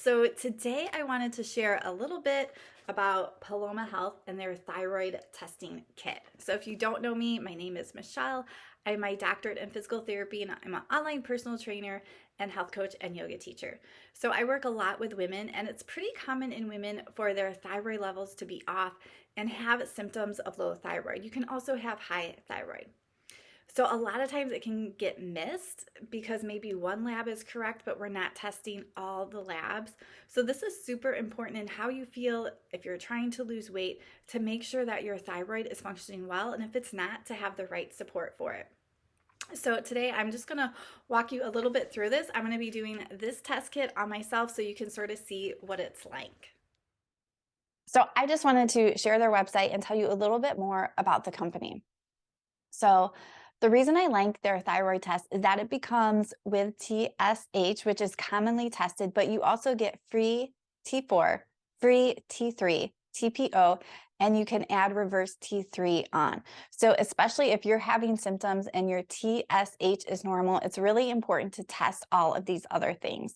So today I wanted to share a little bit about Paloma Health and their thyroid testing kit. So if you don't know me, my name is Michele. I'm my doctorate in physical therapy and I'm an online personal trainer and health coach and yoga teacher. So I work a lot with women, and it's pretty common in women for their thyroid levels to be off and have symptoms of low thyroid. You can also have high thyroid. So a lot of times it can get missed because maybe one lab is correct, but we're not testing all the labs. So this is super important in how you feel if you're trying to lose weight, to make sure that your thyroid is functioning well, and if it's not, to have the right support for it. So today I'm just going to walk you a little bit through this. I'm going to be doing this test kit on myself so you can sort of see what it's like. So I just wanted to share their website and tell you a little bit more about the company. So the reason I like their thyroid test is that it becomes with TSH, which is commonly tested, but you also get free T4, free T3, TPO, and you can add reverse T3 on. So especially if you're having symptoms and your TSH is normal, it's really important to test all of these other things.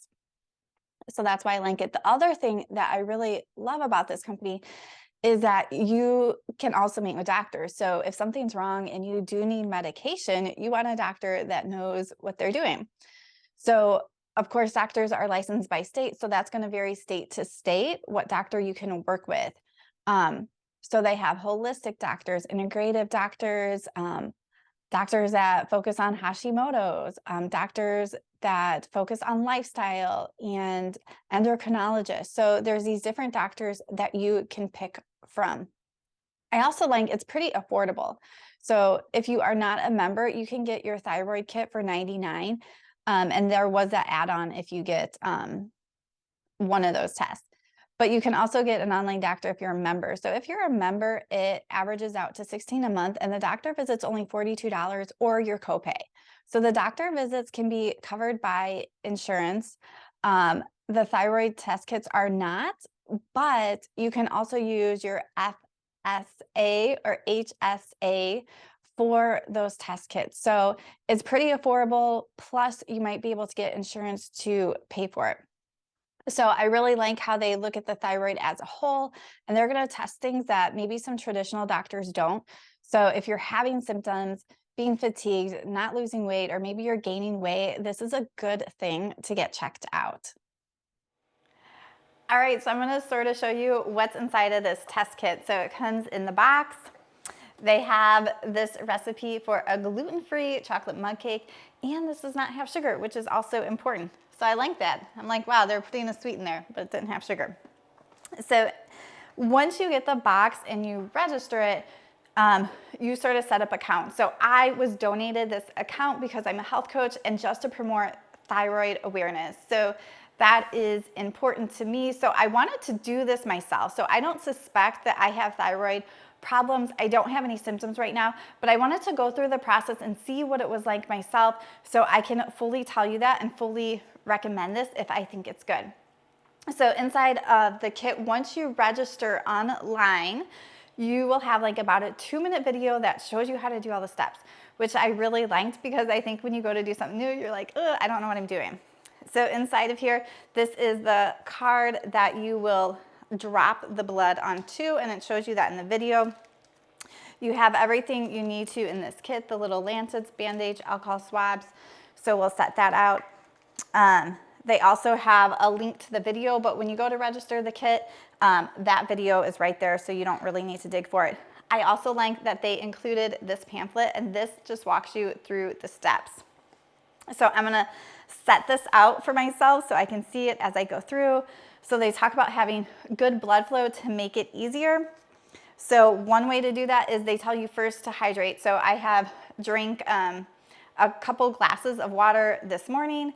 So that's why I like it. The other thing that I really love about this company is that you can also meet with doctors. So if something's wrong and you do need medication, you want a doctor that knows what they're doing. So of course, doctors are licensed by state. So that's going to vary state to state what doctor you can work with. Um, so they have holistic doctors, integrative doctors, doctors that focus on Hashimoto's, doctors that focus on lifestyle, and endocrinologists. So there's these different doctors that you can pick from. I also like it's pretty affordable. So if you are not a member, you can get your thyroid kit for $99. And there was that add-on if you get one of those tests. But you can also get an online doctor if you're a member. So if you're a member, it averages out to $16 a month, and the doctor visit's only $42 or your copay. So the doctor visits can be covered by insurance. The thyroid test kits are not, but you can also use your FSA or HSA for those test kits. So it's pretty affordable. Plus, you might be able to get insurance to pay for it. So I really like how they look at the thyroid as a whole, and they're going to test things that maybe some traditional doctors don't. So if you're having symptoms, being fatigued, not losing weight, or maybe you're gaining weight, this is a good thing to get checked out. All right, so I'm going to sort of show you what's inside of this test kit. So it comes in the box. They have this recipe for a gluten-free chocolate mug cake, and this does not have sugar, which is also important. So I like that. I'm like, wow, they're putting a sweet in there, but it didn't have sugar. So once you get the box and you register it, you sort of set up account. So I was donated this account because I'm a health coach and just to promote thyroid awareness. So that is important to me. So I wanted to do this myself. So I don't suspect that I have thyroid problems. I don't have any symptoms right now, but I wanted to go through the process and see what it was like myself so I can fully tell you that and fully recommend this if I think it's good. So inside of the kit, once you register online, you will have like about a 2-minute video that shows you how to do all the steps, which I really liked because I think when you go to do something new, you're like, I don't know what I'm doing. So inside of here, this is the card that you will drop the blood onto, and it shows you that in the video. You have everything you need to in this kit, the little Lancets, bandage, alcohol swabs. So we'll set that out. They also have a link to the video, but when you go to register the kit, that video is right there, so you don't really need to dig for it. I also like that they included this pamphlet, and this just walks you through the steps. So I'm gonna set this out for myself so I can see it as I go through. So they talk about having good blood flow to make it easier. So one way to do that is they tell you first to hydrate. So I have drank a couple glasses of water this morning.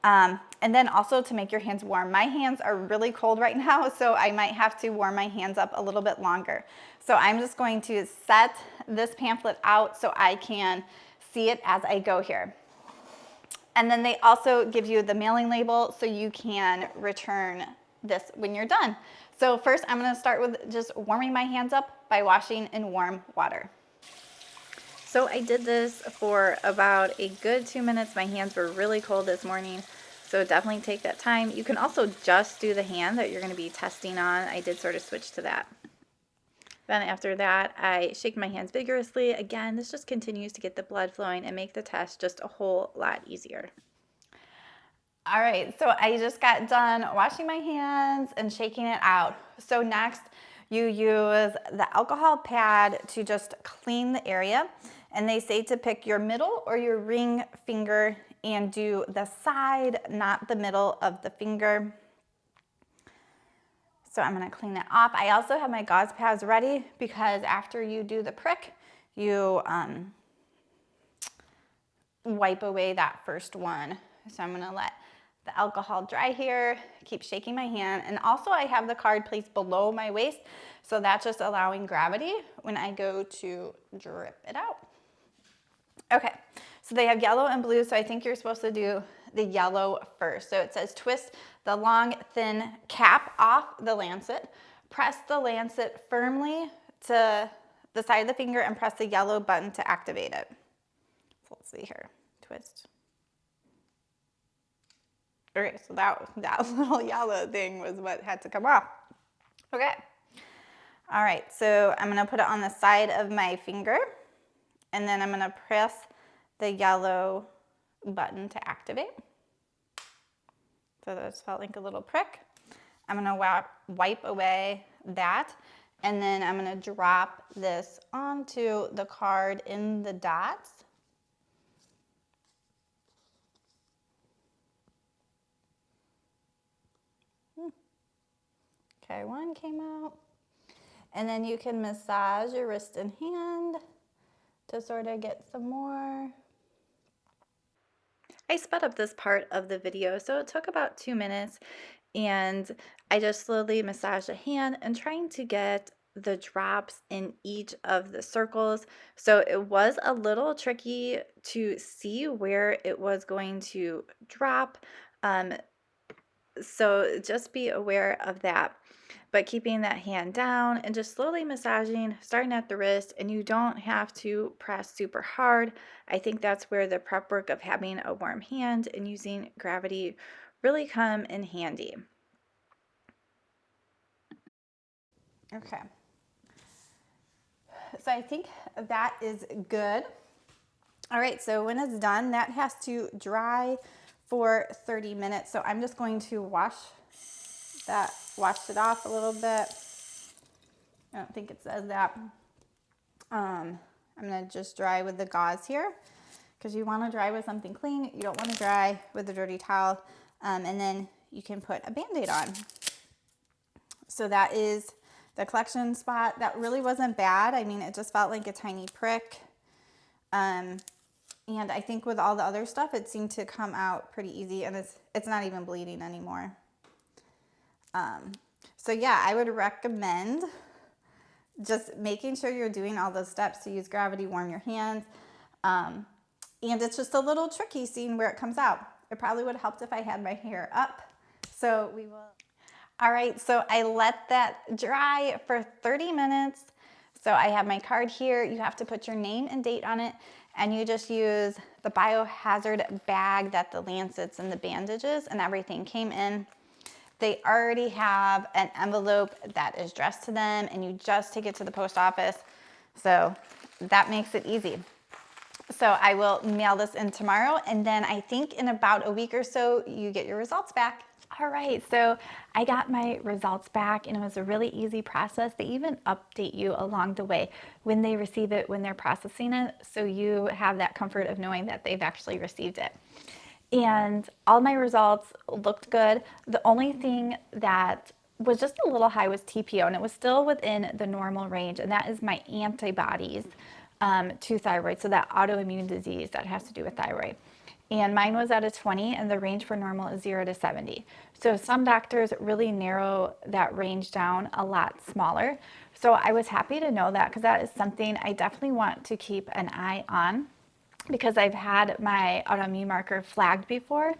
And then also to make your hands warm. My hands are really cold right now, so I might have to warm my hands up a little bit longer. So I'm just going to set this pamphlet out so I can see it as I go here. And then they also give you the mailing label so you can return this when you're done. So first I'm going to start with just warming my hands up by washing in warm water. So I did this for about a good 2 minutes. My hands were really cold this morning. So definitely take that time. You can also just do the hand that you're going to be testing on. I did sort of switch to that. Then after that, I shake my hands vigorously. Again, this just continues to get the blood flowing and make the test just a whole lot easier. All right, so I just got done washing my hands and shaking it out. So next, you use the alcohol pad to just clean the area. And they say to pick your middle or your ring finger and do the side, not the middle of the finger. So I'm gonna clean that off. I also have my gauze pads ready because after you do the prick, you wipe away that first one. So I'm gonna let the alcohol dry here, keep shaking my hand. And also I have the card placed below my waist. So that's just allowing gravity when I go to drip it out. Okay, so they have yellow and blue. So I think you're supposed to do the yellow first. So it says twist the long, thin cap off the lancet. Press the lancet firmly to the side of the finger and press the yellow button to activate it. So let's see here, twist. Okay, so that little yellow thing was what had to come off. Okay. All right, so I'm gonna put it on the side of my finger and then I'm gonna press the yellow button to activate. So that just felt like a little prick. I'm gonna wipe away that and then I'm gonna drop this onto the card in the dots. Okay, one came out. And then you can massage your wrist and hand to sort of get some more. I sped up this part of the video, so it took about 2 minutes, and I just slowly massaged the hand and trying to get the drops in each of the circles. So it was a little tricky to see where it was going to drop. So just be aware of that. But keeping that hand down and just slowly massaging, starting at the wrist, and you don't have to press super hard. I think that's where the prep work of having a warm hand and using gravity really come in handy. Okay. So I think that is good. All right, so when it's done, that has to dry for 30 minutes. So I'm just going to wash it off a little bit. I don't think it says that. I'm gonna just dry with the gauze here because you wanna dry with something clean. You don't wanna dry with a dirty towel. And then you can put a Band-Aid on. So that is the collection spot. That really wasn't bad. I mean, it just felt like a tiny prick. And I think with all the other stuff, it seemed to come out pretty easy and it's not even bleeding anymore. So yeah, I would recommend just making sure you're doing all those steps to use gravity, warm your hands. And it's just a little tricky seeing where it comes out. It probably would have helped if I had my hair up. So we will. All right, so I let that dry for 30 minutes. So I have my card here. You have to put your name and date on it, and you just use the biohazard bag that the Lancets and the bandages and everything came in. They already have an envelope that is addressed to them, and you just take it to the post office. So that makes it easy. So I will mail this in tomorrow, and then I think in about a week or so, you get your results back. All right, so I got my results back, and it was a really easy process. They even update you along the way when they receive it, when they're processing it, so you have that comfort of knowing that they've actually received it. And all my results looked good. The only thing that was just a little high was TPO, and it was still within the normal range, and that is my antibodies to thyroid, so that autoimmune disease that has to do with thyroid. And mine was at a 20, and the range for normal is 0 to 70. So some doctors really narrow that range down a lot smaller. So I was happy to know that, because that is something I definitely want to keep an eye on, because I've had my autoimmune marker flagged before,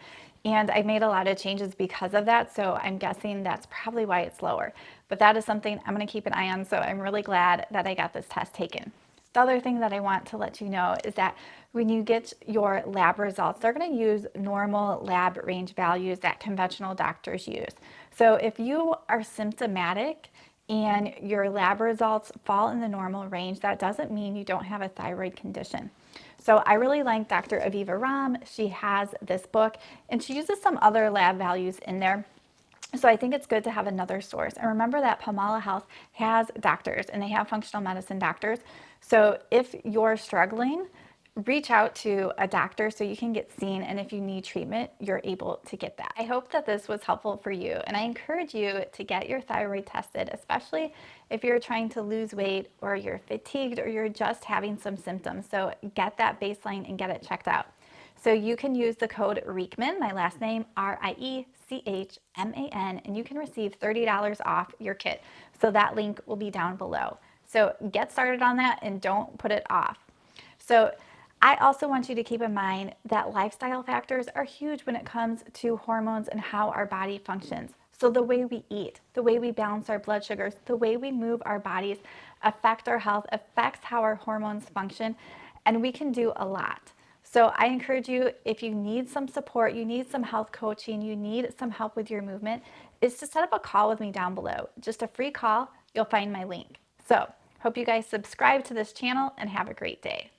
and I made a lot of changes because of that. So I'm guessing that's probably why it's lower. But that is something I'm going to keep an eye on. So I'm really glad that I got this test taken. The other thing that I want to let you know is that when you get your lab results, they're going to use normal lab range values that conventional doctors use. So if you are symptomatic and your lab results fall in the normal range, that doesn't mean you don't have a thyroid condition. So I really like Dr. Aviva Ram. She has this book and she uses some other lab values in there. So I think it's good to have another source. And remember that Paloma Health has doctors and they have functional medicine doctors. So if you're struggling, reach out to a doctor so you can get seen. And if you need treatment, you're able to get that. I hope that this was helpful for you. And I encourage you to get your thyroid tested, especially if you're trying to lose weight or you're fatigued or you're just having some symptoms. So get that baseline and get it checked out. So you can use the code RIECHMAN, my last name, RIECHMAN, and you can receive $30 off your kit. So that link will be down below. So get started on that and don't put it off. So I also want you to keep in mind that lifestyle factors are huge when it comes to hormones and how our body functions. So the way we eat, the way we balance our blood sugars, the way we move our bodies affect our health, affects how our hormones function, and we can do a lot. So I encourage you, if you need some support, you need some health coaching, you need some help with your movement, is to set up a call with me down below. Just a free call. You'll find my link. So hope you guys subscribe to this channel and have a great day.